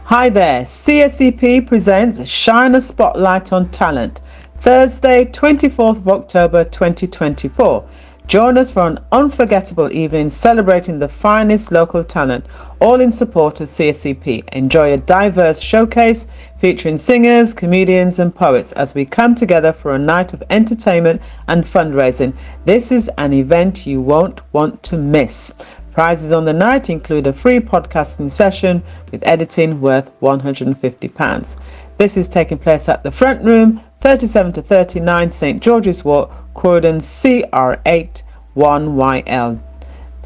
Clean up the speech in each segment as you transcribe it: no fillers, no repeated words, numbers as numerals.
Hi there, CSEP presents Shine a Spotlight on Talent, Thursday 24th of October 2024. Join us for an unforgettable evening celebrating the finest local talent, all in support of CSEP. Enjoy a diverse showcase featuring singers, comedians and poets as we come together for a night of entertainment and fundraising. This is an event you won't want to miss. Prizes on the night include a free podcasting session with editing worth £150. This is taking place at the Front Room, 37 to 39 St George's Walk, Croydon, CR8 1YL.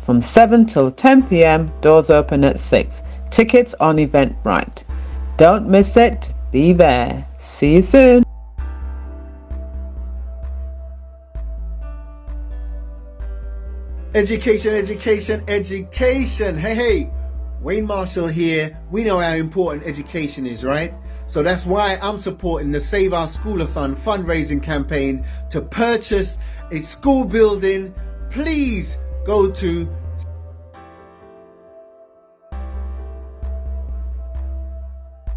From 7 till 10 p.m, doors open at 6. Tickets on Eventbrite. Don't miss it, be there. See you soon. Education, education, education. Hey, Wayne Marshall here. We know how important education is, right? So that's why I'm supporting the Save Our SchoolAthon fundraising campaign to purchase a school building. Please go to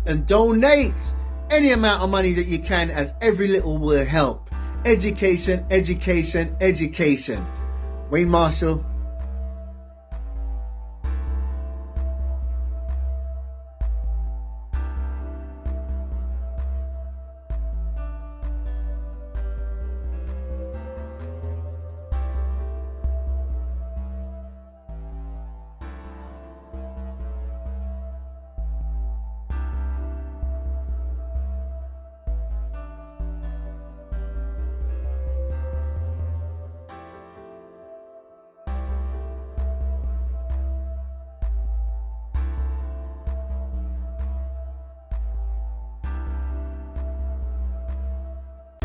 and donate any amount of money that you can, as every little will help. Education, education, education. Wayne Marshall.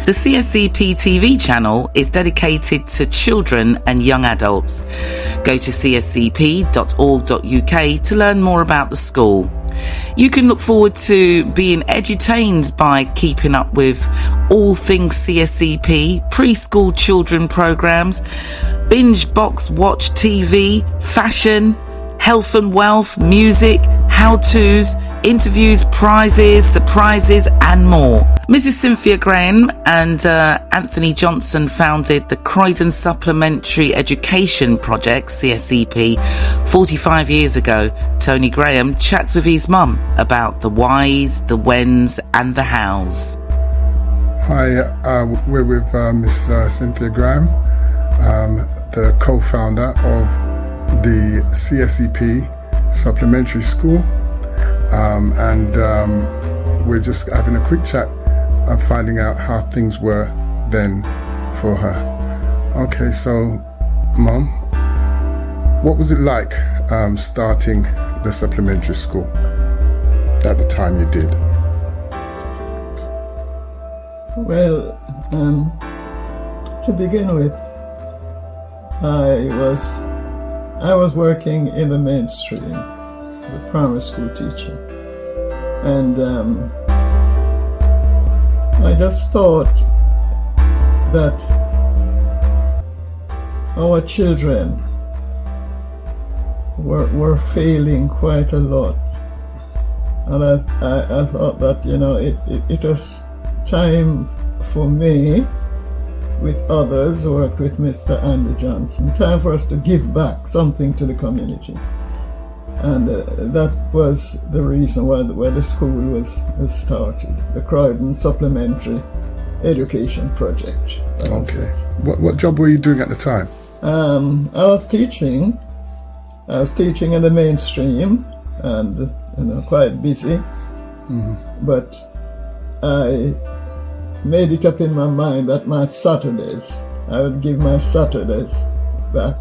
The CSEP TV channel is dedicated to children and young adults. Go to csep.org.uk to learn more about the school. You can look forward to being edutained by keeping up with all things CSEP, preschool children programmes, binge box watch TV, fashion, health and wealth, music, how-tos, interviews, prizes, surprises and more. Mrs. Cynthia Graham and Anthony Johnson founded the Croydon Supplementary Education Project, CSEP, 45 years ago. Tony Graham chats with his mum about the whys, the whens and the hows. Hi, we're with Miss Cynthia Graham, the co-founder of the CSEP Supplementary School, and we're just having a quick chat and finding out how things were then for her. Okay, so Mom, what was it like starting the supplementary school at the time you did? Well, to begin with, I was working in the mainstream, the primary school teacher, and I just thought that our children were failing quite a lot, and I thought that it was time for me, with others, worked with Mr. Andy Johnson, time for us to give back something to the community. And that was the reason why the school was started, the Croydon Supplementary Education Project. Okay. What job were you doing at the time? I was teaching in the mainstream, and quite busy. Mm-hmm. But I made it up in my mind that my Saturdays, I would give my Saturdays back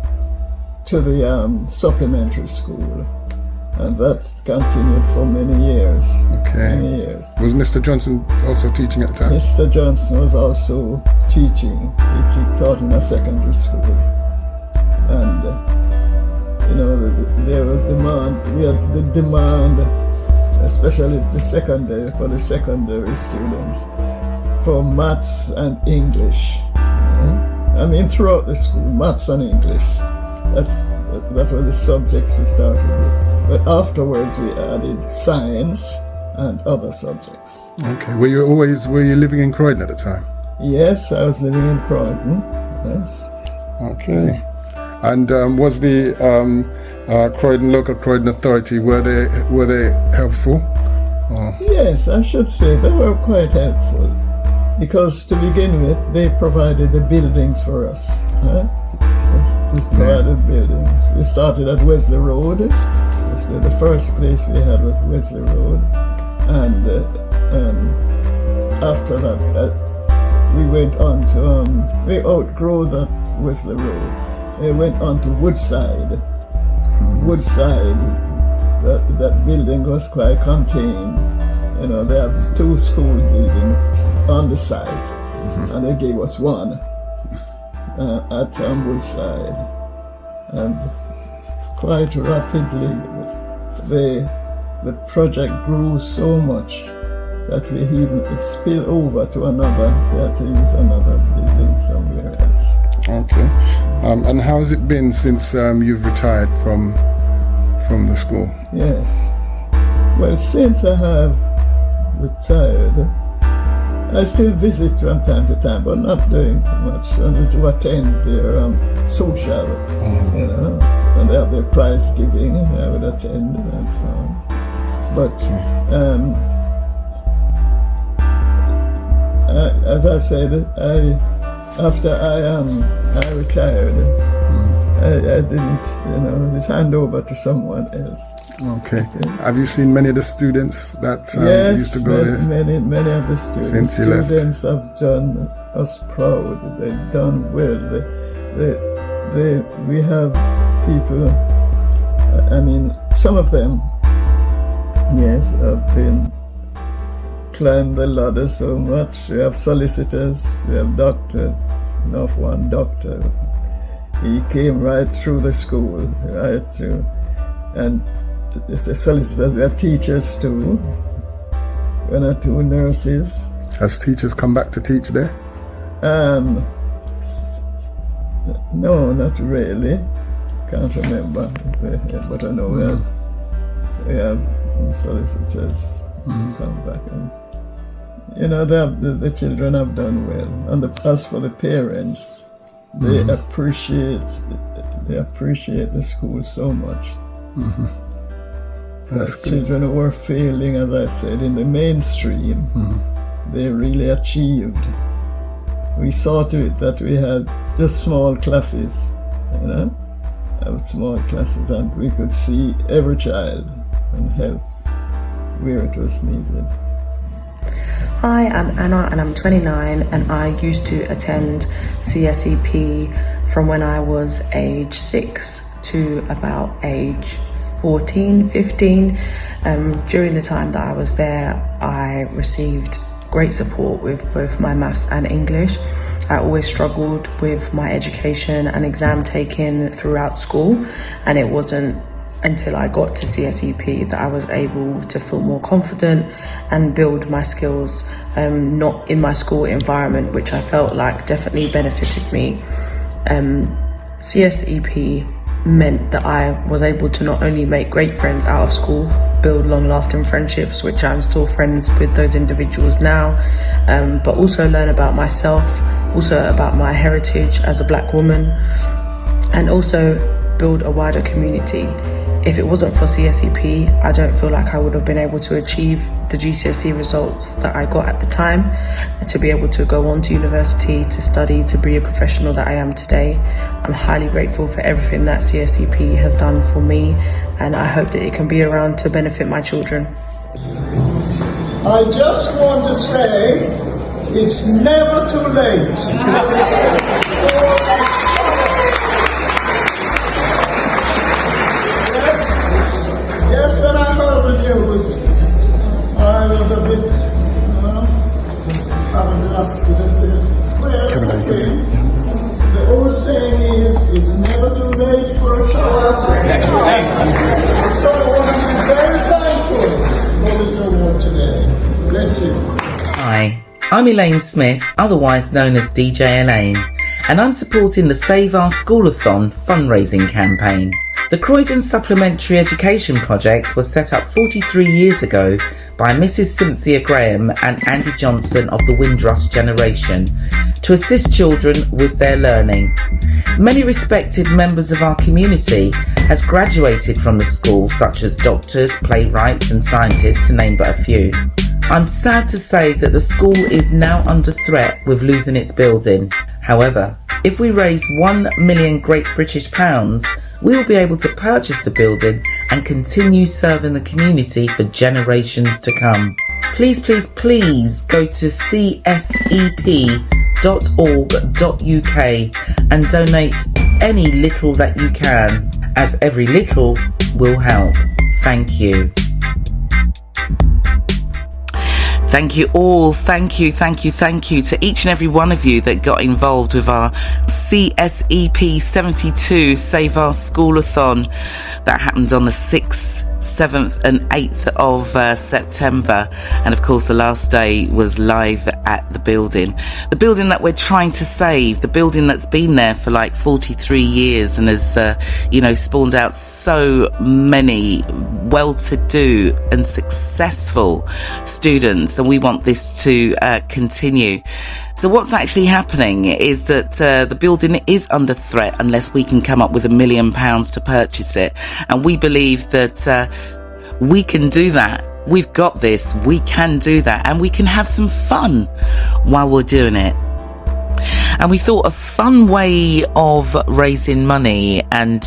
to the supplementary school, and that continued for many years. Okay. Many years. Was Mr. Johnson also teaching at the time? Mr. Johnson was also teaching. He taught in a secondary school, and there was demand. We had the demand, especially for the secondary students, for maths and English. Throughout the school, maths and English. That were the subjects we started with. But afterwards we added science and other subjects. Okay. Were you living in Croydon at the time? Yes, I was living in Croydon. Yes. Okay. And was the local Croydon authority, were they helpful? Or? Yes, I should say they were quite helpful, because to begin with, they provided the buildings for us. They provided buildings. We started at Wesley Road. So the first place we had was Wesley Road, and after that, we went on to we outgrew that Wesley Road. We went on to Woodside. Woodside, that building was quite contained. You know, they have 2 school buildings on the site, and they gave us one at Woodside. And quite rapidly, the project grew so much that it spilled over to another. We had to use another building somewhere else. Okay. And how has it been since you've retired from the school? Yes. Well, since I have retired, I still visit from time to time, but not doing much. Only to attend their social, you know, when they have their prize giving, I would attend and so on. But as I said, after I retired, I didn't, just hand over to someone else. Okay. Have you seen many of the students that used to go there? Many of the students. Since you left? Students have done us proud. They've done well. We have people, some of them, yes, have climbed the ladder so much. We have solicitors, we have doctors. Enough one doctor. He came right through the school, right through. And it's a solicitor. We have teachers too. 1 or 2 nurses. Has teachers come back to teach there? No, not really. Can't remember. But I know we have solicitors come back. And, the children have done well. And as for the parents, they appreciate the school so much. As children who were failing, as I said, in the mainstream, they really achieved. We saw to it that we had just small classes, small classes, and we could see every child and help where it was needed. Hi, I'm Anna and I'm 29, and I used to attend CSEP from when I was age 6 to about age 14, 15. During the time that I was there, I received great support with both my maths and English. I always struggled with my education and exam taking throughout school, and it wasn't until I got to CSEP that I was able to feel more confident and build my skills, not in my school environment, which I felt like definitely benefited me. CSEP meant that I was able to not only make great friends out of school, build long-lasting friendships, which I'm still friends with those individuals now, but also learn about myself, also about my heritage as a Black woman, and also build a wider community. If it wasn't for CSEP, I don't feel like I would have been able to achieve the GCSE results that I got at the time, to be able to go on to university, to study, to be a professional that I am today. I'm highly grateful for everything that CSEP has done for me, and I hope that it can be around to benefit my children. I just want to say, it's never too late. Yes, when I heard the news, I was a bit flabbergasted and said, well, okay. The old saying is, it's never too late for a shower. So I want to be very thankful for this award today. Bless you. Hi, I'm Elaine Smith, otherwise known as DJ Elaine, and I'm supporting the Save Our SchoolAthon fundraising campaign. The Croydon Supplementary Education Project was set up 43 years ago by Mrs. Cynthia Graham and Andy Johnson of the Windrush generation to assist children with their learning. Many respected members of our community has graduated from the school, such as doctors, playwrights and scientists, to name but a few. I'm sad to say that the school is now under threat with losing its building. However, if we raise £1 million Great British pounds, we will be able to purchase the building and continue serving the community for generations to come. Please, please, please go to csep.org.uk and donate any little that you can, as every little will help. Thank you. Thank you all. Thank you to each and every one of you that got involved with our CSEP 72 Save Our School-a-thon that happened on the 6th, 7th and 8th of September. And of course the last day was live at the building that we're trying to save, the building that's been there for like 43 years and has spawned out so many well-to-do and successful students, and we want this to continue. So what's actually happening is that the building is under threat unless we can come up with £1 million to purchase it, and we believe that we can do that. We've got this, we can do that, and we can have some fun while we're doing it. And we thought a fun way of raising money and,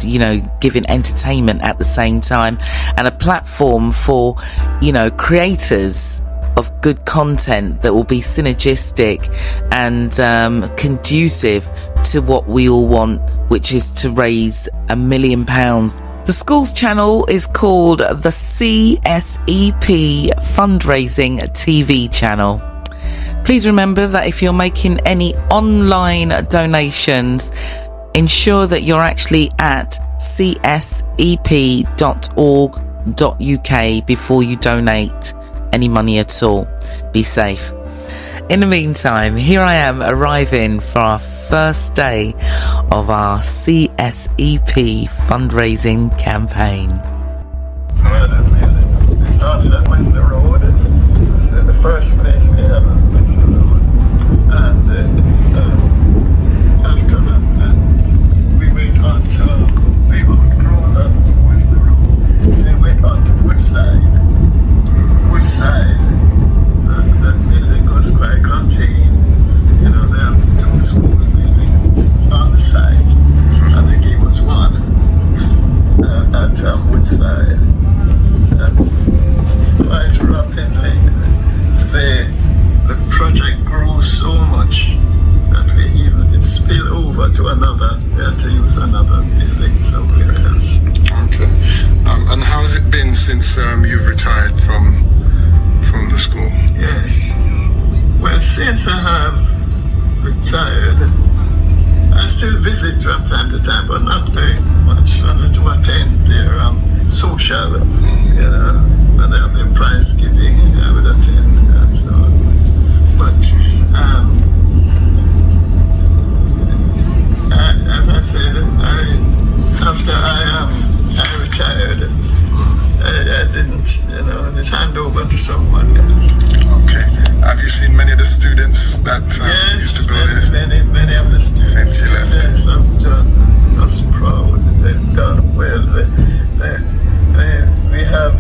giving entertainment at the same time, and a platform for, creators of good content that will be synergistic and conducive to what we all want, which is to raise £1 million. The school's channel is called the CSEP Fundraising TV channel. Please remember that if you're making any online donations, ensure that you're actually at csep.org.uk before you donate any money at all. Be safe. In the meantime, here I am arriving for our first day of our CSEP fundraising campaign. We started at Whistler Road. So the first place we had was Whistler Road. And after that, we went on to, we outgrown that Whistler Road. We went on to Woodside. That building was quite contained. There are two school buildings on the site, and they gave us one at Woodside. Quite rapidly, the project grew so much that it spilled over to another. We had to use another building somewhere else. Okay. And how has it been since you've retired from the school? Yes. Well, since I have retired, I still visit from time to time, but not very much. Only to attend their social, when they have their prize giving, I would attend and so on. But as I said, after I retired, I didn't, just hand over to someone else. Okay. Have you seen many of the students that used to go there? Yes, many of the students. Since you left. Yes, have done us proud. They've done well. We have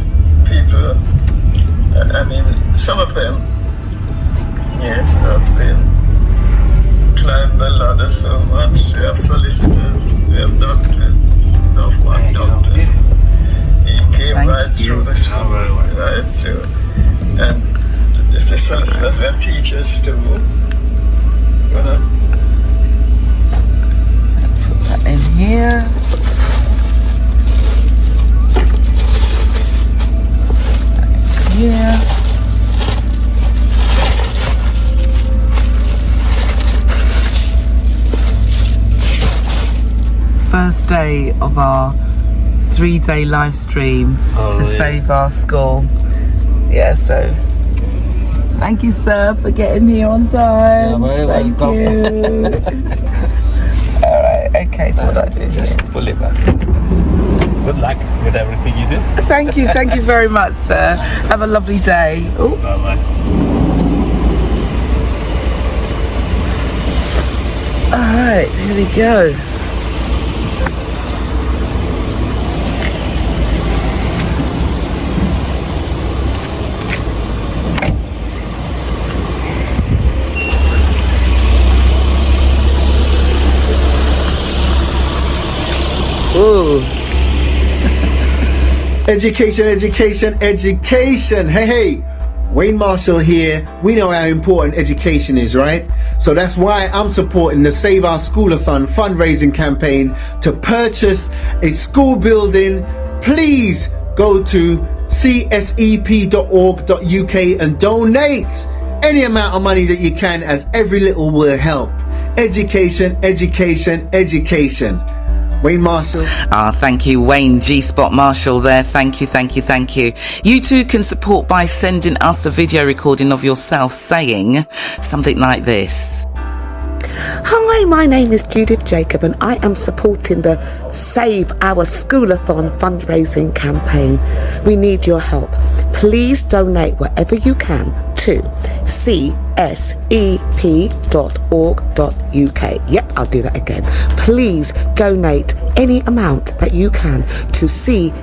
people, some of them, yes, have climbed the ladder so much. We have solicitors, we have doctors, not one doctor. He came through the school, right through. And the solicitors were teachers too. Put that in here. Here. First day of our 3-day live stream to save our school. Yeah, so thank you, sir, for getting here on time. Thank you. Alright, okay, so what do I do? Just pull it back. Good luck with everything you do. Thank you very much, sir. Have a lovely day. Ooh. All right, here we go. Ooh. Education, education, education. Hey, Wayne Marshall here. We know how important education is, right? So that's why I'm supporting the Save Our SchoolAthon fundraising campaign to purchase a school building. Please go to csep.org.uk and donate any amount of money that you can, as every little will help. Education, education, education. Wayne Marshall. Thank you, Wayne G-Spot Marshall there. Thank you. You too can support by sending us a video recording of yourself saying something like this. Hi, my name is Judith Jacob and I am supporting the Save Our SchoolAthon fundraising campaign. We need your help. Please donate whatever you can to csep.org.uk. Yep, I'll do that again. Please donate any amount that you can to csep.org.uk.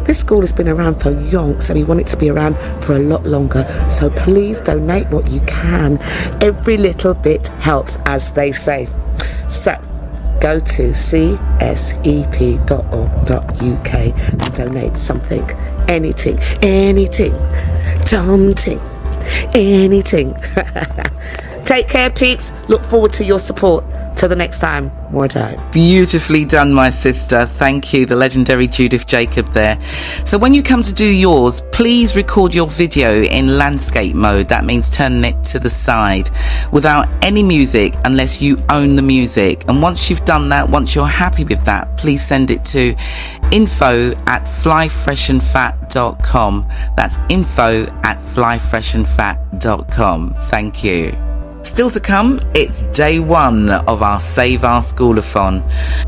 This school has been around for yonks and we want it to be around for a lot longer. So please donate what you can. Every little bit helps, as they say. So go to csep.org.uk and donate something, anything, something, anything. Take care, peeps. Look forward to your support. Till the next time, more time. Beautifully done, my sister. Thank you, the legendary Judith Jacob there. So when you come to do yours, please record your video in landscape mode. That means turning it to the side without any music unless you own the music. And once you've done that, once you're happy with that, please send it to info@flyfreshandfat.com. That's info@flyfreshandfat.com. Thank you. Still to come, it's day one of our Save Our SchoolAthon.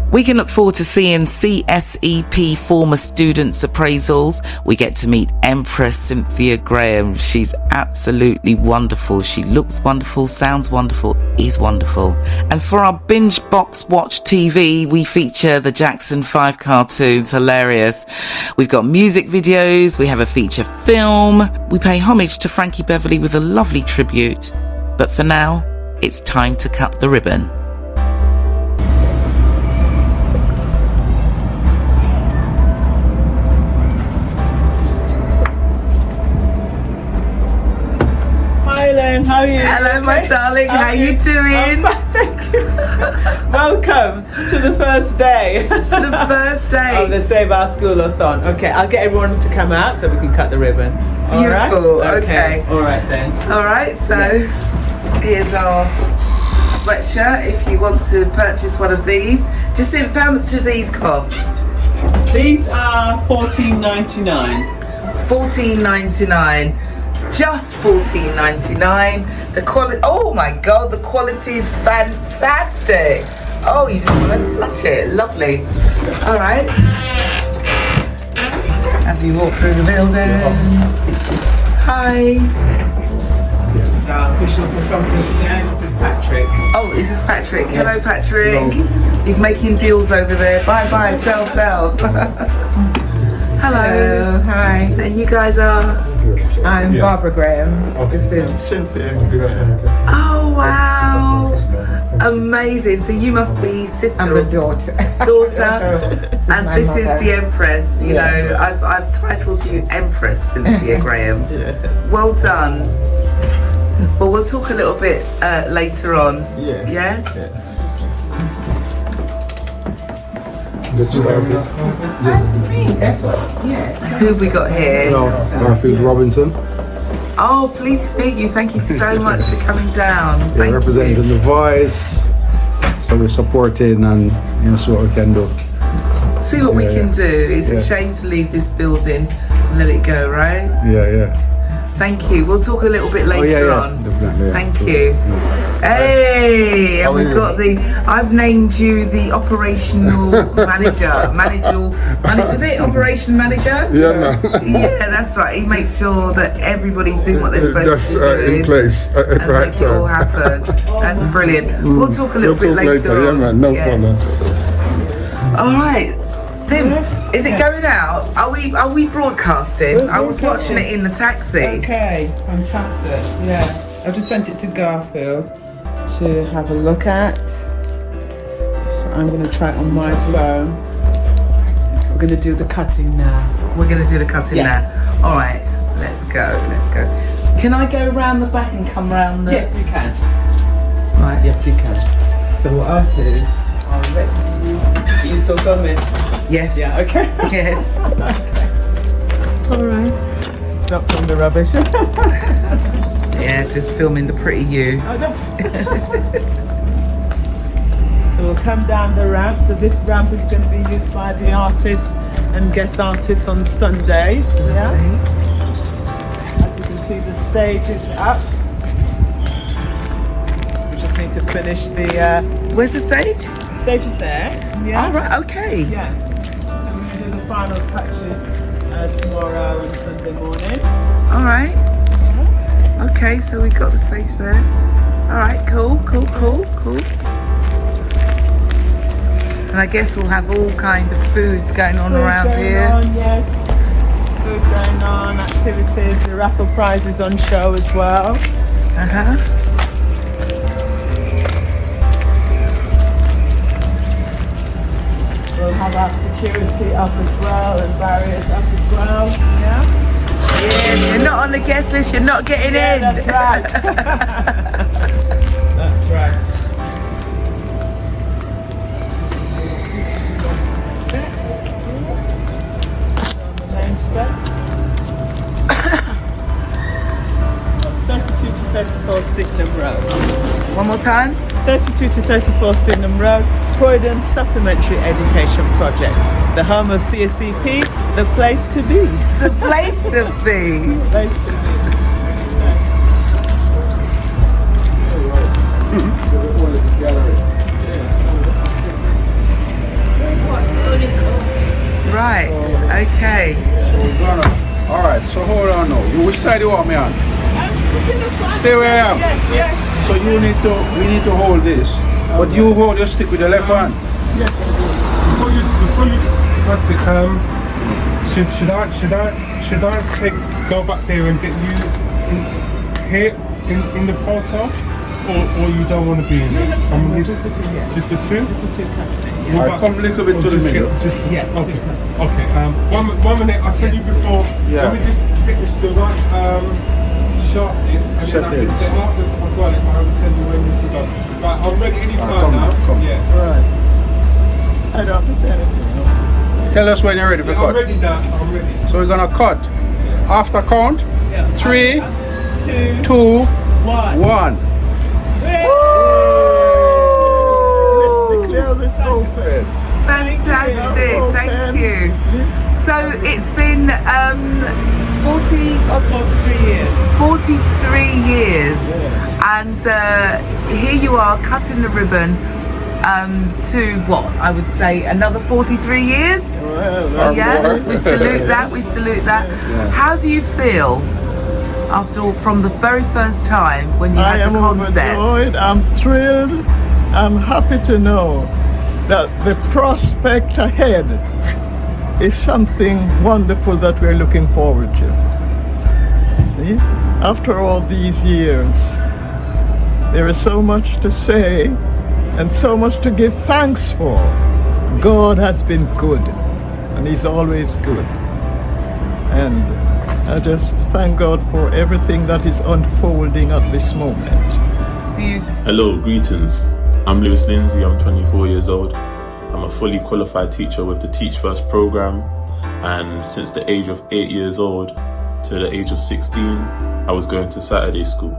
We can look forward to seeing CSEP former students' appraisals. We get to meet Empress Cynthia Graham. She's absolutely wonderful. She looks wonderful, sounds wonderful, is wonderful. And for our binge box watch TV, we feature the Jackson 5 cartoons, hilarious. We've got music videos, we have a feature film. We pay homage to Frankie Beverly with a lovely tribute. But for now, it's time to cut the ribbon. Hi Elaine, how are you? Hello, my darling. How you doing? Thank you. Welcome to the first day. To the first day of the Save Our SchoolAthon. Okay, I'll get everyone to come out so we can cut the ribbon. Beautiful. All right? Okay. All right then. All right. So here's our sweatshirt. If you want to purchase one of these, just think, how much do these cost? These are $14.99. $14.99. Just $14.99. The quality. Oh my God, the quality is fantastic. Oh, you just want to touch it. Lovely. All right. As you walk through the building. Hi. This is our official photographer today. This is Patrick. Oh, this is Patrick. Hello, Patrick. Hello. He's making deals over there. Bye bye. Sell. Hello. Hi. And you guys are? I'm Barbara Graham. This is Cynthia. Oh wow. Amazing. So you must be sister. I'm the daughter. And this is the Empress. You know, I've titled you Empress Cynthia Graham. Yes. Well done. Well, we'll talk a little bit later on. Yes. Yes? Yes. Who have we got here? Garfield Robinson. Oh, pleased to meet you. Thank you so much for coming down. Thank representing you. the voice. So we're supporting and see what we can do. See what we can do. It's a shame to leave this building and let it go, right? Yeah. Thank you. We'll talk a little bit later on. Definitely, yeah. Thank you. Hey, and we've got I've named you the operational manager. Is it operation manager? Yeah, man. Yeah, that's right. He makes sure that everybody's doing what they're supposed to be doing. In place. And make it all happen. That's brilliant. We'll talk a little bit later on. Yeah, man. No problem. All right. Sim, is it going out? Are we broadcasting? I was watching it in the taxi. Okay, fantastic. Yeah, I've just sent it to Garfield to have a look at. So I'm going to try it on my phone. We're going to do the cutting now. We're going to do the cutting now. All right, let's go. Can I go round the back and come round the... Yes, you can. Right. Yes, you can. So what I'll do, I'll let you still coming? Yes. Yeah, okay. Yes. All right. Drop from the rubbish. Yeah, just filming the pretty you. So we'll come down the ramp. So this ramp is going to be used by the artists and guest artists on Sunday. Yeah. As you can see, the stage is up. We just need to finish the... Where's the stage? The stage is there. Yeah. All right, okay. Yeah. So we're going to do the final touches tomorrow and Sunday morning. All right. Okay, so we got the stage there. All right, cool. And I guess we'll have all kind of foods going on around here. Yes. Food going on, activities, the raffle prizes on show as well. We'll have our security up as well and barriers up as well. Yeah. Yeah, you're not on the guest list, you're not getting in. That's right. That's right. Steps. On the main steps. 32 to 34 Sydenham Road. One more time. 32 to 34 Sydenham Road, Croydon Supplementary Education Project. The home of CSEP, the place to be. The place to be. Place to be. Right, okay. So we're gonna... Alright, so hold on now. Which side do you want me on? Stay where I am. Yes. So we need to hold this. But you hold your stick with the left hand. Yes. Before you cut it, should I go back there and get you in the photo, or you don't want to be in No, it? that's fine. Just the two, yeah. Just the two? Just the two cutting it, yeah. Alright, come a little bit to the middle. Yeah, Okay. two cutting. Okay. One minute. I'll tell you before. Yeah. Let me just get this the right sharpness, and then I can say after I've got it, I will tell you when you can go. Right, I'm ready anytime now. Come. Yeah. Alright. I don't have to say anything. Tell us when you're ready for I'm cut. ready now. I'm ready. So we're gonna cut. After count, Yeah. 3, 2, 2, 1. 1. Clear this open. Fantastic, thank you. So it's been 43 years. 43 years. Yes. And here you are cutting the ribbon to what I would say another 43 years. Well, Yes, we salute that. How do you feel after all from the very first time when you I had am the concept? overjoyed. I'm thrilled. I'm happy to know that the prospect ahead is something wonderful that we're looking forward to. See, after all these years, there is so much to say and so much to give thanks for. God has been good, and He's always good. And I just thank God for everything that is unfolding at this moment. Beautiful. Hello, greetings. I'm Lewis Lindsay, I'm 24 years old. I'm a fully qualified teacher with the Teach First program, and since the age of 8 years old to the age of 16, I was going to Saturday school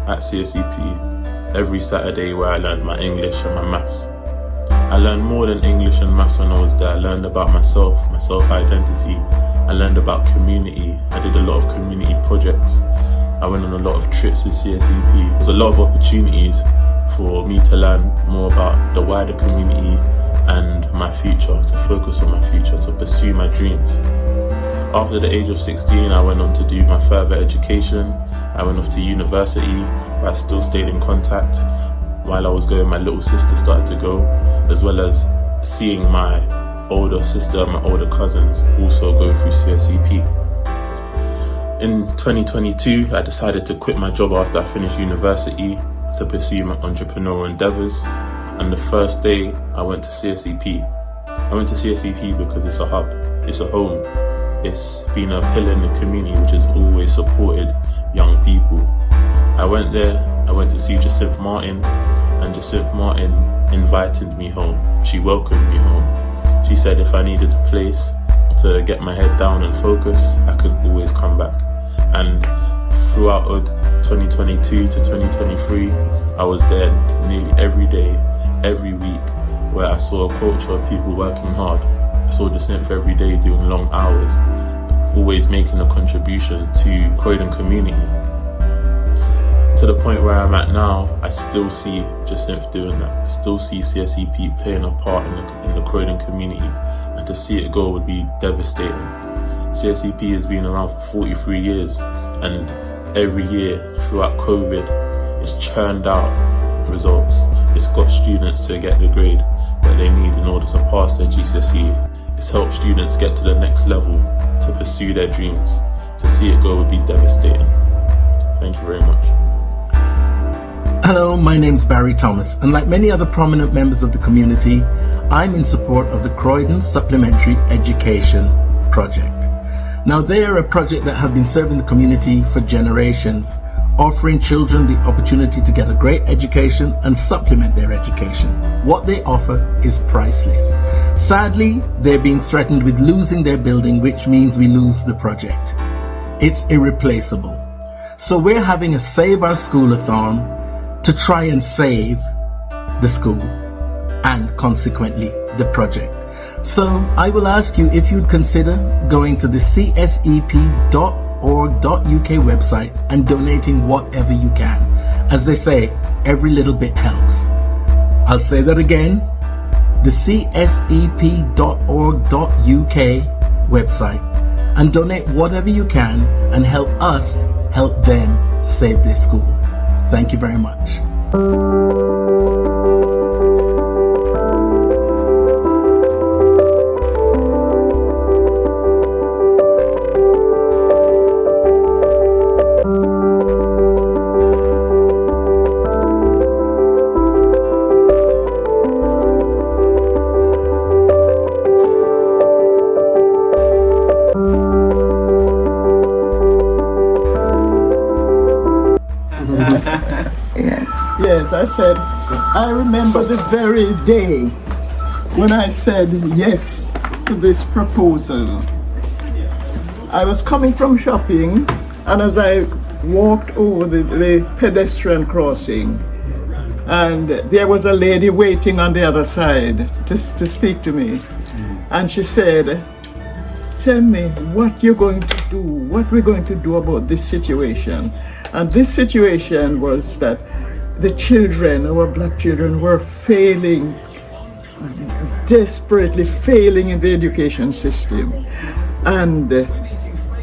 at CSEP every Saturday, where I learned my English and my maths. I learned more than English and maths when I was there. I learned about myself, my self-identity, I learned about community. I did a lot of community projects. I went on a lot of trips with CSEP. There's a lot of opportunities for me to learn more about the wider community and my future, to focus on my future, to pursue my dreams. After the age of 16, I went on to do my further education. I went off to university, where I still stayed in contact. While I was going, my little sister started to go, as well as seeing my older sister and my older cousins also go through CSEP. In 2022, I decided to quit my job after I finished university to pursue my entrepreneurial endeavors. And the first day I went to CSEP. I went to CSEP because it's a hub, it's a home. It's been a pillar in the community which has always supported young people. I went there, I went to see Jacinth Martin, and Jacinth Martin invited me home. She welcomed me home. She said if I needed a place to get my head down and focus, I could always come back. And throughout 2022 to 2023, I was there nearly every day, every week, where I saw a culture of people working hard. I saw Jacinth every day doing long hours, always making a contribution to Croydon community. To the point where I'm at now, I still see Jacinth doing that. I still see CSEP playing a part in the Croydon community, and to see it go would be devastating. CSEP has been around for 43 years, and every year throughout COVID, it's churned out results. It's got students to get the grade that they need in order to pass their GCSE. It's helped students get to the next level to pursue their dreams. To see it go would be devastating. Thank you very much. Hello, my name's Barry Thomas, and like many other prominent members of the community, I'm in support of the Croydon Supplementary Education Project. Now, they are a project that have been serving the community for generations, offering children the opportunity to get a great education and supplement their education. What they offer is priceless. Sadly, they're being threatened with losing their building, which means we lose the project. It's irreplaceable. So we're having a Save Our School-a-thon to try and save the school and consequently the project. So I will ask you if you'd consider going to the csep.org.uk website and donating whatever you can. As they say, every little bit helps. I'll say that again, the csep.org.uk website, and donate whatever you can and help us help them save their school. Thank you very much. Yes, I said, I remember the very day when I said yes to this proposal. I was coming from shopping, and as I walked over the pedestrian crossing, and there was a lady waiting on the other side to speak to me. And she said, tell me what you're going to do, what we're going to do about this situation. And this situation was that the children, our black children, were failing, desperately failing in the education system. And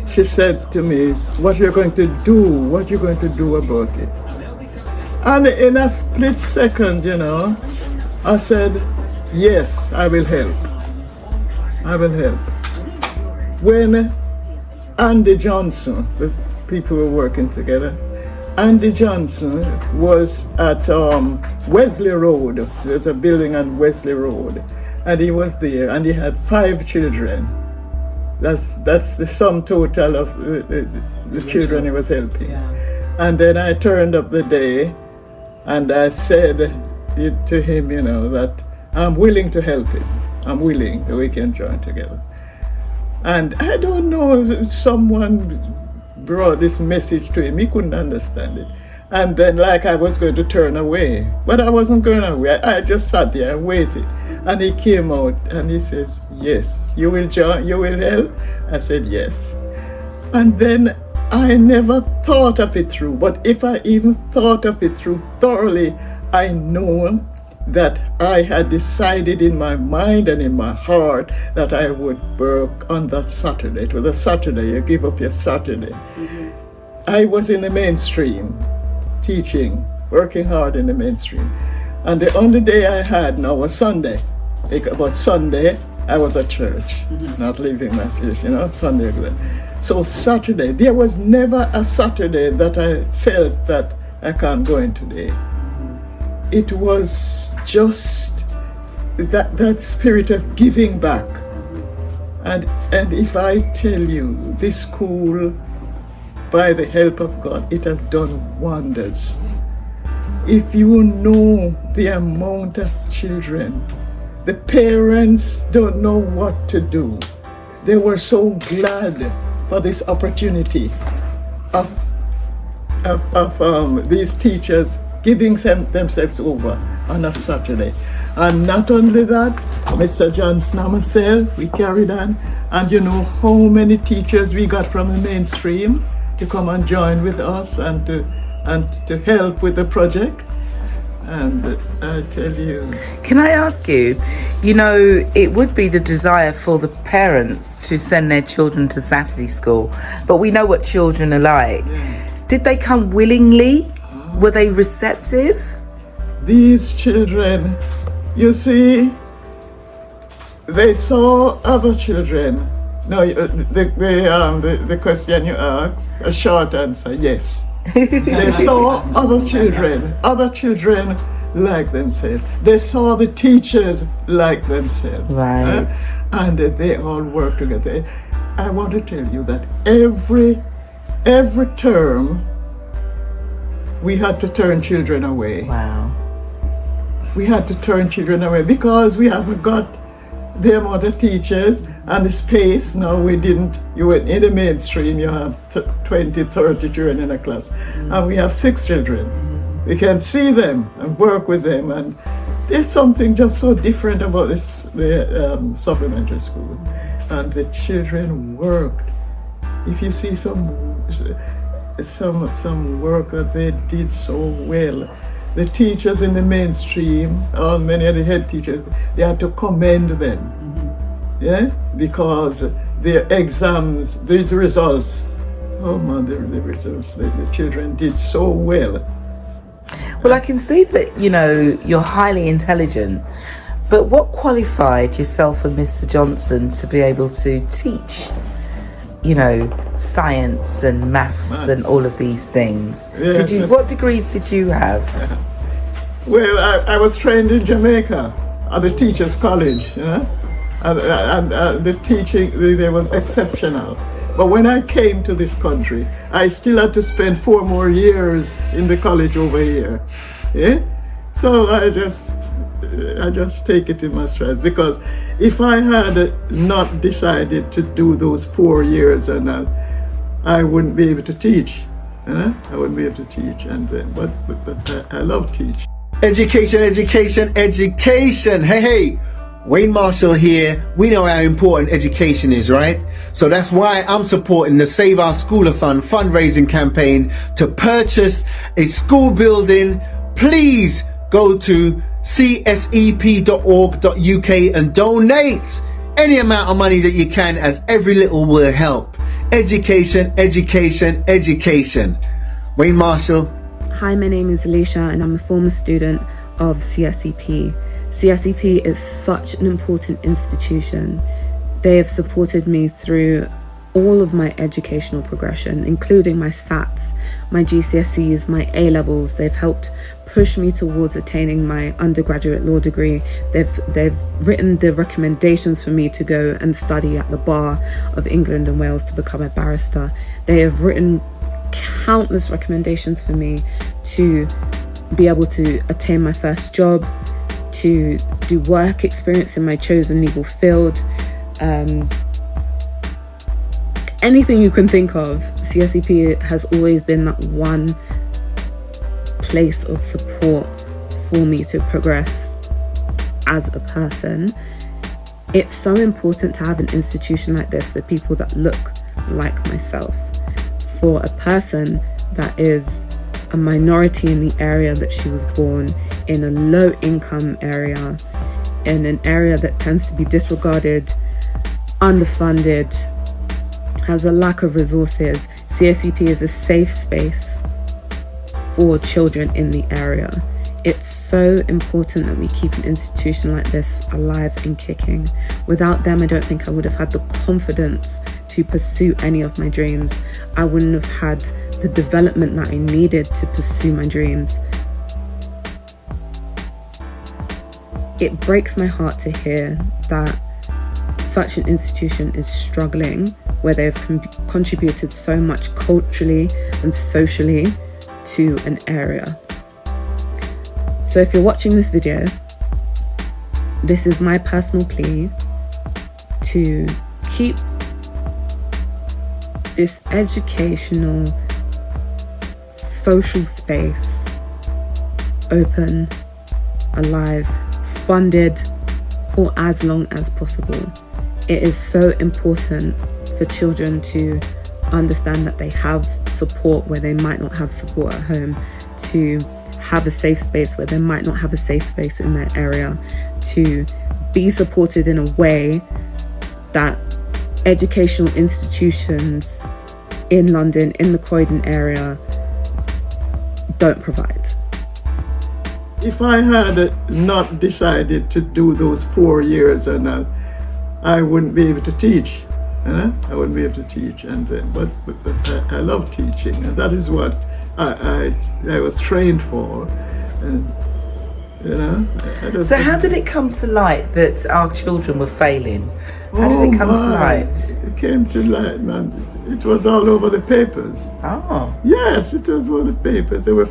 she said to me, what you're going to do about it. And in a split second, I said, yes, I will help. I will help. When Andy Johnson, the people were working together, Andy Johnson was at Wesley Road. There's a building on Wesley Road, and he was there, and he had 5 children. That's the sum total of the children he was helping. And then I turned up the day, and I said to him, that I'm willing to help him. I'm willing that we can join together. And I don't know if someone brought this message to him. He couldn't understand it. And then I was going to turn away. But I wasn't going away. I just sat there and waited. And he came out and he says, yes, you will join, you will help? I said, yes. And then I never thought of it through, but if I even thought of it through thoroughly, I know that I had decided in my mind and in my heart that I would work on that Saturday. It was a Saturday, you give up your Saturday. Mm-hmm. I was in the mainstream, teaching, working hard in the mainstream. And the only day I had now was Sunday. About Sunday, I was at church, not leaving my church, Sunday. So Saturday, there was never a Saturday that I felt that I can't go in today. It was just that spirit of giving back. And if I tell you, this school, by the help of God, it has done wonders. If you know the amount of children, the parents don't know what to do. They were so glad for this opportunity of these teachers giving themselves over on a Saturday. And not only that, Mr. Johnson and myself, we carried on. And you know how many teachers we got from the mainstream to come and join with us and to help with the project. And I tell you... Can I ask you, it would be the desire for the parents to send their children to Saturday school, but we know what children are like. Yeah. Did they come willingly? Were they receptive? These children, you see, they saw other children. No, the question you asked, a short answer, yes. They saw other children like themselves. They saw the teachers like themselves. Right. And they all work together. I want to tell you that every term, we had to turn children away. Wow. We had to turn children away because we haven't got the amount of teachers and the space. Now you went in the mainstream, you have 20, 30 children in a class. And we have 6 children. We can see them and work with them. And there's something just so different about the supplementary school. And the children worked. If you see some work that they did so well. The teachers in the mainstream, many of the head teachers, they had to commend them, yeah, because their exams, these results, the results, the children did so well. Well, I can see that, you're highly intelligent, but what qualified yourself and Mr. Johnson to be able to teach? Science and maths and all of these things. Yes, what degrees did you have? Well, I was trained in Jamaica at the Teachers College, and the teaching there was exceptional. But when I came to this country, I still had to spend 4 more years in the college over here. Yeah? So I just take it in my strides, because if I had not decided to do those 4 years, and I wouldn't be able to teach. I wouldn't be able to teach, but I love teaching. Education, education, education. Hey, Wayne Marshall here. We know how important education is, right? So that's why I'm supporting the Save Our SchoolAthon fundraising campaign to purchase a school building. Please go to csep.org.uk and donate any amount of money that you can, as every little will help. Education, education, education. Wayne Marshall. Hi, my name is Alicia and I'm a former student of CSEP. CSEP is such an important institution. They have supported me through all of my educational progression, including my SATs, my GCSEs, my A-levels. They've helped push me towards attaining my undergraduate law degree. They've written the recommendations for me to go and study at the Bar of England and Wales to become a barrister. They have written countless recommendations for me to be able to attain my first job, to do work experience in my chosen legal field, anything you can think of. CSEP has always been that one place of support for me to progress as a person. It's so important to have an institution like this for people that look like myself. For a person that is a minority in the area that she was born, in a low income area, in an area that tends to be disregarded, underfunded, has a lack of resources, CSEP is a safe space for children in the area. It's so important that we keep an institution like this alive and kicking. Without them, I don't think I would have had the confidence to pursue any of my dreams. I wouldn't have had the development that I needed to pursue my dreams. It breaks my heart to hear that such an institution is struggling, where they've contributed so much culturally and socially to an area. So if you're watching this video, this is my personal plea to keep this educational, social space open, alive, funded for as long as possible. It is so important for children to understand that they have support where they might not have support at home, to have a safe space where they might not have a safe space in their area, to be supported in a way that educational institutions in London, in the Croydon area, don't provide. If I had not decided to do those 4 years or not, I wouldn't be able to teach. I wouldn't be able to teach, but I love teaching, and that is what I was trained for. And, so how did it come to light that our children were failing? How did it come to light? It came to light, man. It was all over the papers. Oh. Yes, it was all over the papers. They were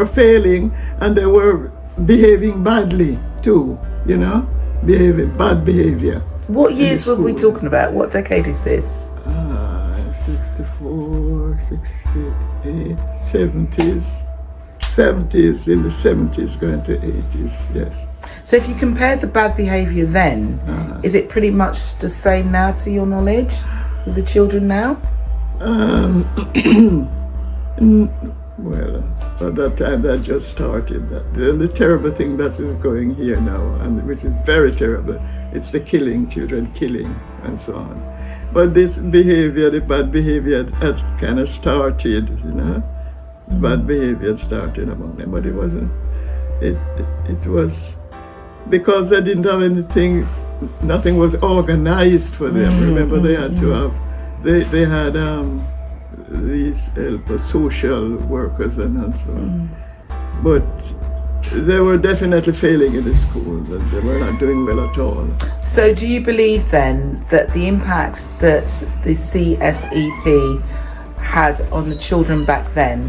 failing, and they were behaving badly too. Bad behavior. What years were we talking about? What decade is this? 64, 68, 70s. 70s, in the 70s going to 80s, yes. So if you compare the bad behaviour then, is it pretty much the same now to your knowledge with the children now? Well, at that time that just started. The terrible thing that is going here now, and which is very terrible, it's the killing, children killing, and so on. But this behavior, the bad behavior, had kind of started, Bad behavior had started among them, but it wasn't. It was because they didn't have anything. Nothing was organized for them. Remember, they had to have. They had these helpers, social workers, and so on. But they were definitely failing in the schools, and they were not doing well at all. So, do you believe then that the impact that the CSEP had on the children back then,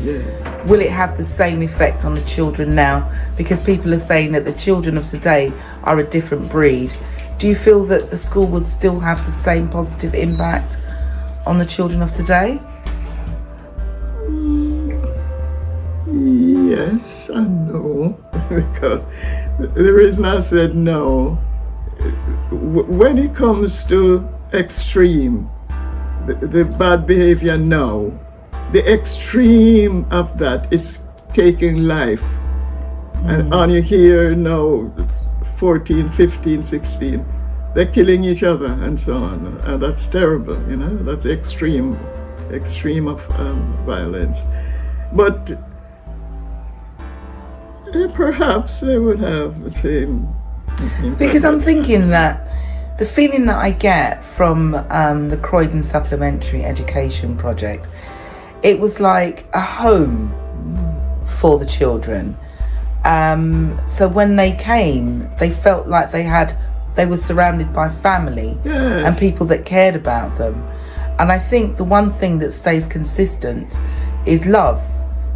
will it have the same effect on the children now? Because people are saying that the children of today are a different breed. Do you feel that the school would still have the same positive impact on the children of today? Yes and no, because the reason I said no, when it comes to extreme, the bad behavior now, the extreme of that is taking life. And on you hear now 14, 15, 16, they're killing each other and so on. And that's terrible, that's extreme of violence. But perhaps they would have the same impact. Because I'm thinking that the feeling that I get from the Croydon Supplementary Education Project, it was like a home for the children. So when they came, they felt like they were surrounded by family and people that cared about them. And I think the one thing that stays consistent is love.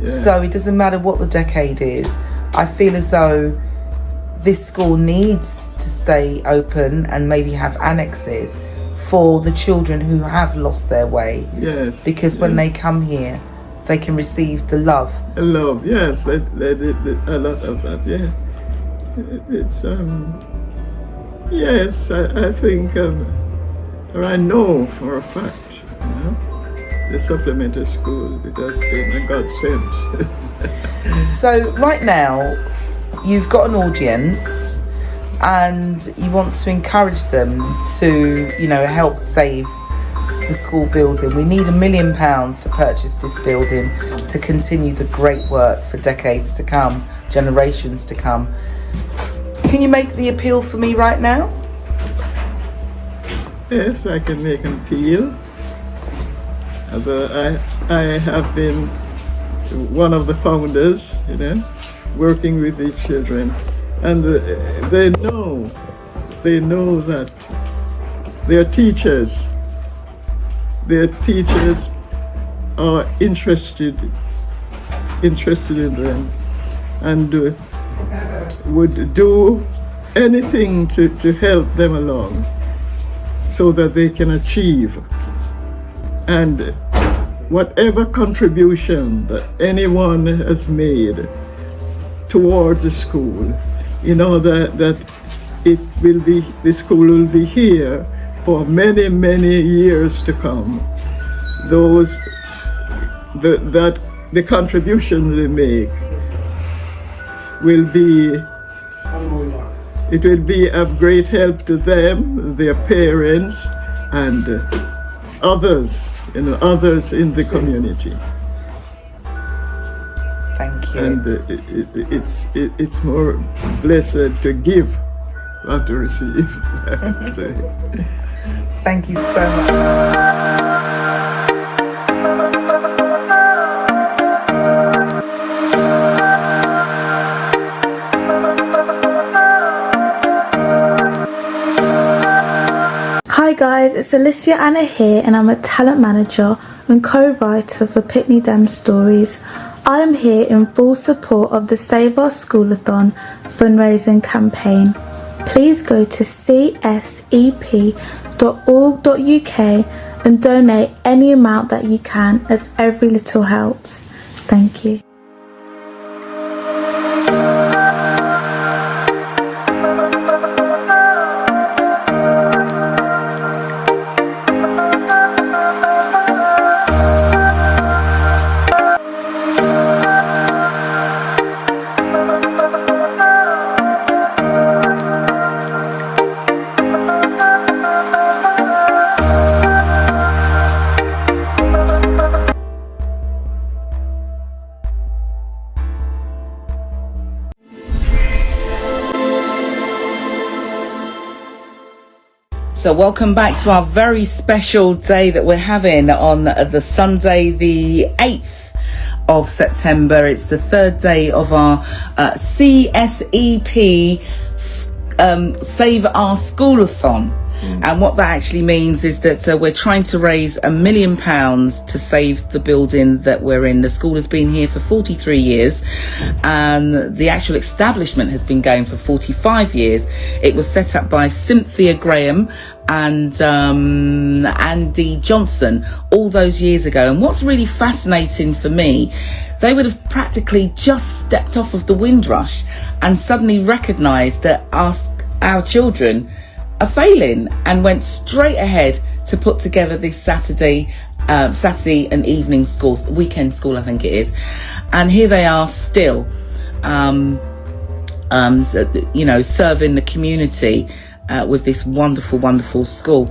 So it doesn't matter what the decade is. I feel as though this school needs to stay open and maybe have annexes for the children who have lost their way. Yes. Because when they come here, they can receive the love. Love, yes. They did a lot of that, It's yes, I think, or I know for a fact, the supplementary school, it has been a godsend. So right now, you've got an audience and you want to encourage them to, help save the school building. We need £1 million to purchase this building to continue the great work for decades to come, generations to come. Can you make the appeal for me right now? Yes, I can make an appeal. Although I have been one of the founders, working with these children, and they know that their teachers are interested in them, and would do anything to help them along so that they can achieve. And whatever contribution that anyone has made towards the school, that it will be, the school will be here for many, many years to come. The contributions they make will be of great help to them, their parents, and others in the community. Thank you. And it's more blessed to give than to receive. Thank you so much. Hi guys, it's Alicia Anna here, and I'm a talent manager and co-writer for Pitney Dance Stories. I am here in full support of the Save Our SchoolAthon fundraising campaign. Please go to csep.org.uk and donate any amount that you can, as every little helps. Thank you. So welcome back to our very special day that we're having on the Sunday, the 8th of September. It's the third day of our CSEP Save Our SchoolAthon. And what that actually means is that we're trying to raise £1 million to save the building that we're in. The school has been here for 43 years and the actual establishment has been going for 45 years. It was set up by Cynthia Graham and Andy Johnson all those years ago. And what's really fascinating for me, they would have practically just stepped off of the Windrush and suddenly recognised that our children are failing and went straight ahead to put together this Saturday and evening school, weekend school, I think it is. And here they are still, serving the community with this wonderful, wonderful school.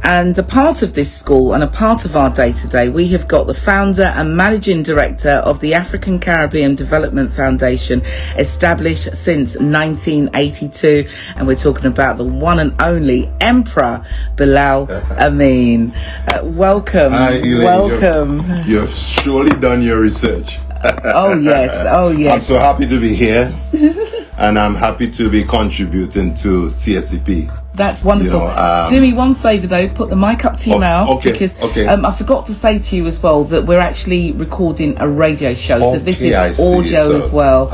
And a part of this school and a part of our day-to-day, we have got the founder and managing director of the African Caribbean Development Foundation, established since 1982. And we're talking about the one and only Emperor Bilal Amin. Welcome. Hi, Elaine. Welcome. You've surely done your research. Oh, yes. Oh, yes. I'm so happy to be here. And I'm happy to be contributing to CSEP. That's wonderful. Do me one favour though, put the mic up to your mouth, because I forgot to say to you as well that we're actually recording a radio show, so this is audio as well,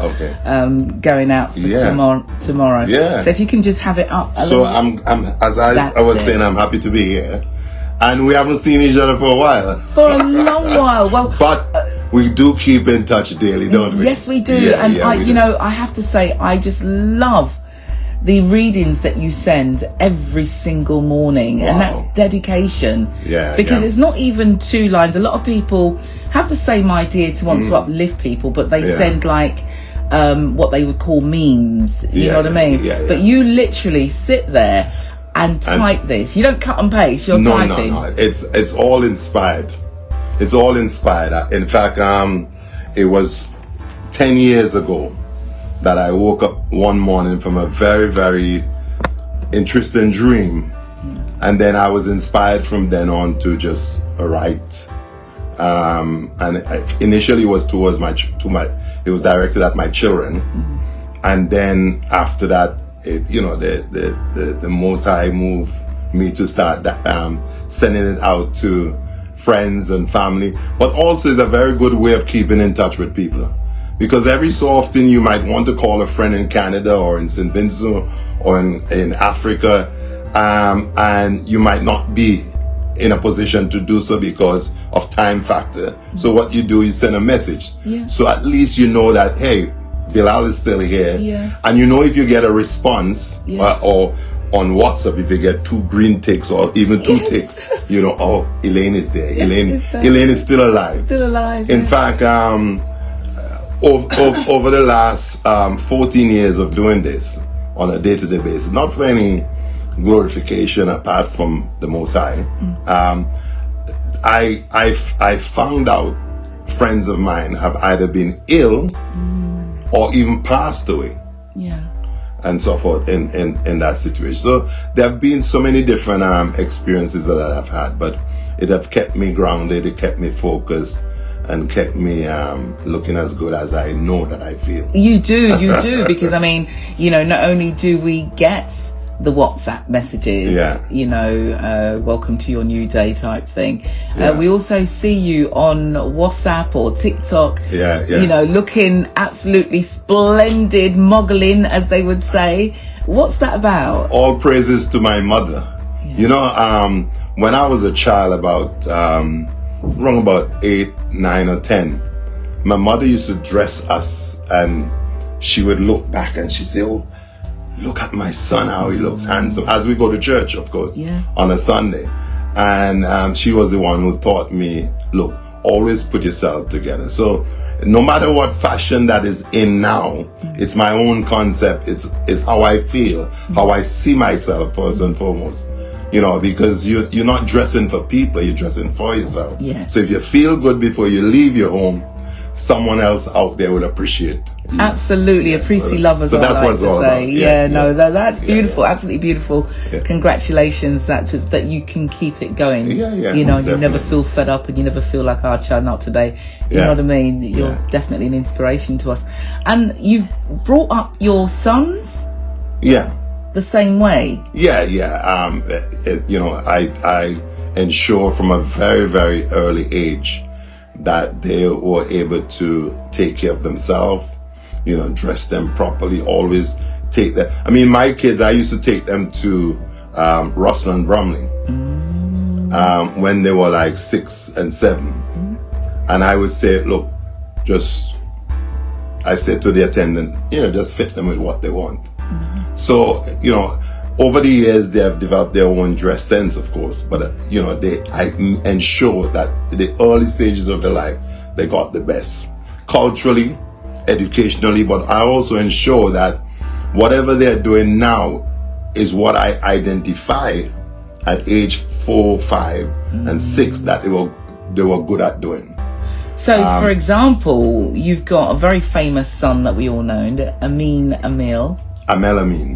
going out for tomorrow. Yeah. So if you can just have it up. So I was saying, I'm happy to be here, and we haven't seen each other for a while. For a long while. Well, but we do keep in touch daily, don't we? Yes, we do. I have to say, I just love the readings that you send every single morning. Wow. And that's dedication. Because it's not even 2 lines. A lot of people have the same idea to want to uplift people, but they send like what they would call memes. You know what I mean? But you literally sit there and type this. You don't cut and paste. You're typing. No. It's all inspired. It's all inspired. In fact, it was 10 years ago that I woke up one morning from a very, very interesting dream. And then I was inspired from then on to just write. Initially it was it was directed at my children. And then after that, the Most High moved me to start sending it out to friends and family. But also it's a very good way of keeping in touch with people. Because every so often you might want to call a friend in Canada or in St. Vincent or in Africa, and you might not be in a position to do so because of time factor. So what you do is send a message. So at least you know that, hey, Bilal is still here. And you know if you get a response or on WhatsApp, if you get 2 green ticks or even 2 ticks, you know, oh, Elaine is there. Elaine is still alive. In fact, over the last 14 years of doing this on a day-to-day basis, not for any glorification apart from the Most High, I found out friends of mine have either been ill or even passed away, and so forth in that situation. So there have been so many different experiences that I've had, but it have kept me grounded, it kept me focused, and kept me looking as good as I know that I feel. You do, because I mean, you know, not only do we get the WhatsApp messages, you know, welcome to your new day type thing. We also see you on WhatsApp or TikTok, you know, looking absolutely splendid, moggling, as they would say. What's that about? All praises to my mother. You know, when I was a child, about 8, 9 or 10, my mother used to dress us, and she would look back and she'd say, oh, look at my son, how he looks handsome, as we go to church, of course, on a Sunday. And she was the one who taught me, look, always put yourself together. So no matter what fashion that is in now, it's my own concept. It's how I feel, how I see myself first and foremost. You know, because you're not dressing for people, you're dressing for yourself. So if you feel good before you leave your home, someone else out there will appreciate you. Absolutely, appreciate lovers. So that's what it's all about. That's beautiful, absolutely beautiful. Congratulations, that you can keep it going. You know, you never feel fed up, and you never feel like, our child, not today. You know what I mean? You're definitely an inspiration to us. And you've brought up your sons the same way. You know, I ensure from a very, very early age that they were able to take care of themselves, you know, dress them properly, always take them. I mean, my kids, I used to take them to Russell and Bromley when they were like 6 and 7. And I would say, look, I said to the attendant, you know, just fit them with what they want. So, you know, over the years, they have developed their own dress sense, of course, but, you know, I ensure that in the early stages of their life, they got the best. Culturally, educationally, but I also ensure that whatever they're doing now is what I identify at age 4, 5, and 6 that they were good at doing. So, for example, you've got a very famous son that we all know, Amel Amin.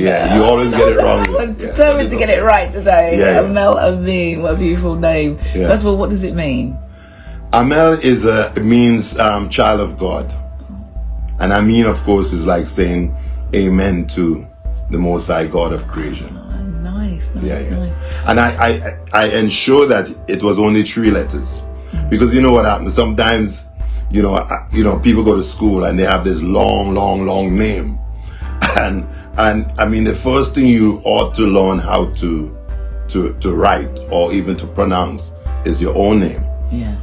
Yeah, you always get it wrong. I was determined to get it right today. Amel Amin, what a beautiful name. First of all, what does it mean? Amel means child of God. And Amin, of course, is like saying amen to the Most High God of creation. Nice. And I ensure that it was only 3 letters. Because you know what happens? Sometimes, you know, people go to school and they have this long name. And I mean, the first thing you ought to learn how to write or even to pronounce is your own name. Yeah.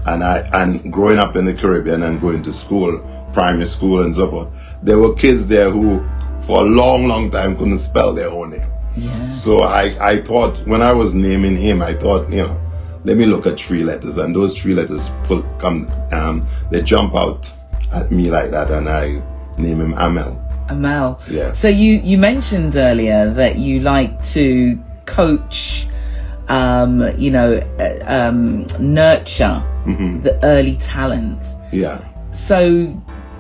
And growing up in the Caribbean and going to school, primary school and so forth, there were kids there who for a long time couldn't spell their own name. Yeah. So I thought, when I was naming him, I thought, let me look at 3 letters, and those 3 letters they jump out at me like that, and I name him Amel. Amel. Yeah. So you mentioned earlier that you like to coach, nurture the early talent. Yeah. So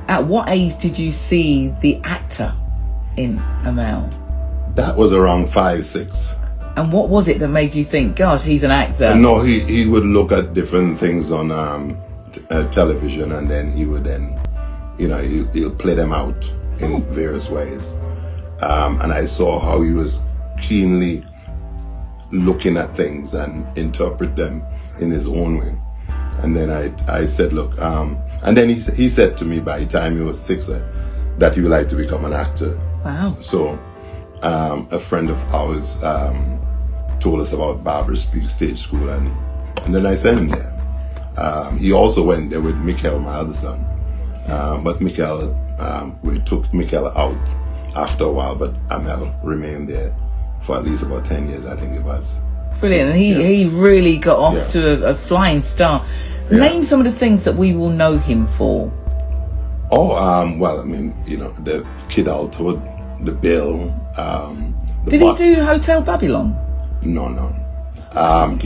at what age did you see the actor in Amel? That was around 5, 6. And what was it that made you think, gosh, he's an actor? No, he would look at different things on television, and then he would he'll play them out in various ways. And I saw how he was keenly looking at things and interpret them in his own way. And then I said, look, and then he said to me by the time he was 6 that he would like to become an actor. Wow. So a friend of ours told us about Barbara Speaks Stage School, and then I sent him there. He also went there with Mikkel, my other son. But Mikkel, we took Mikkel out after a while, but Amel remained there for at least about 10 years, I think it was. Brilliant. And he really got off to a flying start. Yeah. Name some of the things that we will know him for. Oh, well, I mean, the Kidalto, the Bill. Did he do Hotel Babylon? No. Amel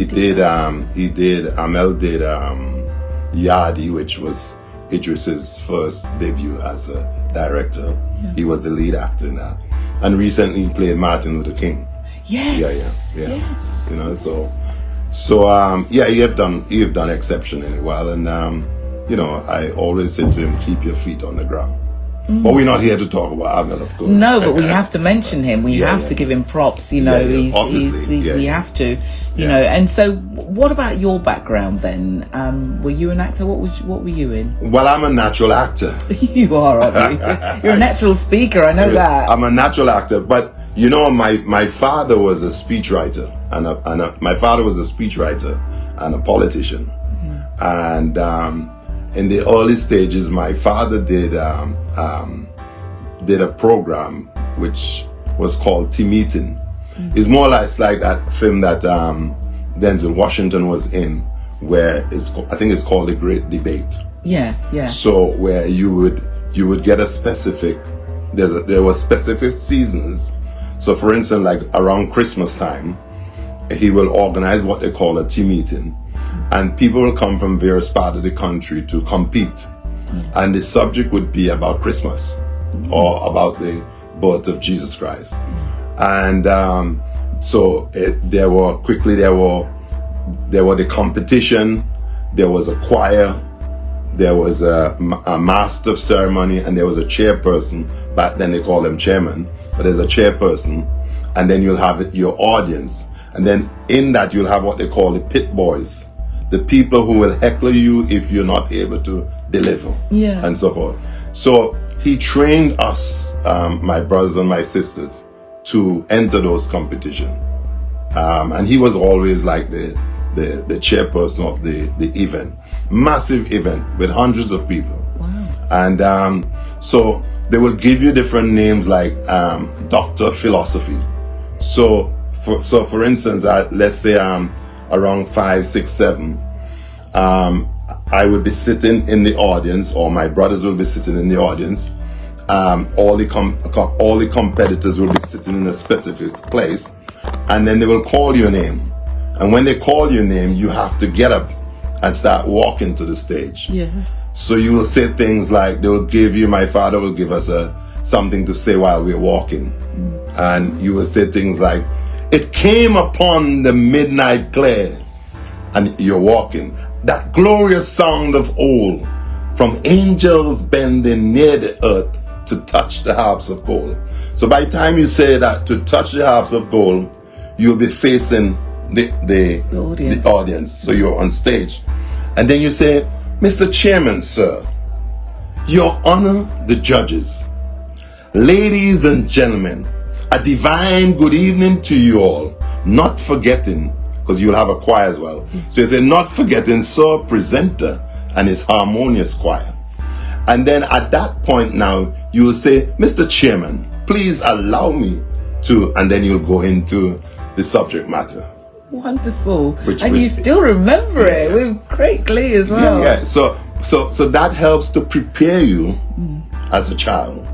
did Yadi, which was Idris's first debut as a director. Yeah. He was the lead actor in that. And recently he played Martin Luther King. Yes. Yeah. Yes. He have done exceptionally well, and I always say to him, keep your feet on the ground. But we're not here to talk about Amel, of course. No, but we have to mention him. We have to give him props. We have to. And so, what about your background then? Were you an actor? What were you in? Well, I'm a natural actor. You are, aren't you? You're a natural speaker. I know that. I'm a natural actor, but my father was a speechwriter, and my father was a speechwriter and a politician, and in the early stages, my father did a program which was called T-Meeting. It's more like that film that Denzel Washington was in, where I think it's called The Great Debate. Yeah. So where you would get a specific, there were specific seasons. So for instance, like around Christmas time, he will organize what they call a tea meeting, and people will come from various parts of the country to compete. And the subject would be about Christmas or about the birth of Jesus Christ. And there were the competition, there was a choir, there was a master of ceremony, and there was a chairperson. Back then they called them chairman, but there's a chairperson, and then you'll have your audience, and then in that you'll have what they call the pit boys, the people who will heckle you if you're not able to deliver, and so forth. So he trained us, my brothers and my sisters, to enter those competitions, and he was always like the chairperson of the event, massive event with hundreds of people. Wow. And so they will give you different names like Dr. Philosophy. So for instance, let's say around 5, 6, 7, I would be sitting in the audience, or my brothers will be sitting in the audience. All the competitors will be sitting in a specific place, and then they will call your name. And when they call your name, you have to get up and start walking to the stage. Yeah. So you will say things like, my father will give us something to say while we're walking. And you will say things like, it came upon the midnight glare, and you're walking. That glorious sound of old, from angels bending near the earth to touch the harps of gold. So by the time you say that, to touch the harps of gold, you'll be facing the audience. So you're on stage. And then you say, Mr. Chairman, sir, Your Honor, the judges, ladies and gentlemen, a divine good evening to you all, not forgetting because you'll have a choir as well. So you say, not forgetting sir presenter and his harmonious choir. And then at that point now, you will say, Mr. Chairman, please allow me to, and then you'll go into the subject matter. Wonderful. And you still remember it with great glee as well. Yeah. So that helps to prepare you as a child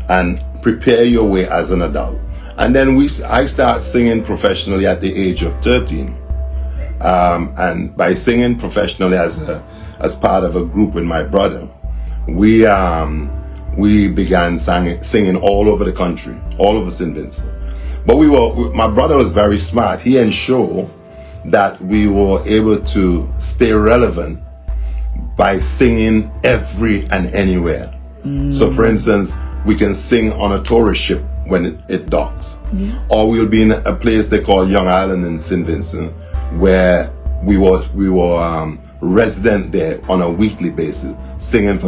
and prepare your way as an adult. And then I start singing professionally at the age of 13. And by singing professionally as part of a group with my brother, we began singing all over the country, all over St. Vincent. But my brother was very smart. He ensured that we were able to stay relevant by singing every and anywhere. So for instance, we can sing on a tourist ship when it docks. Or we'll be in a place they call Young Island in St. Vincent, where we were resident there on a weekly basis, singing for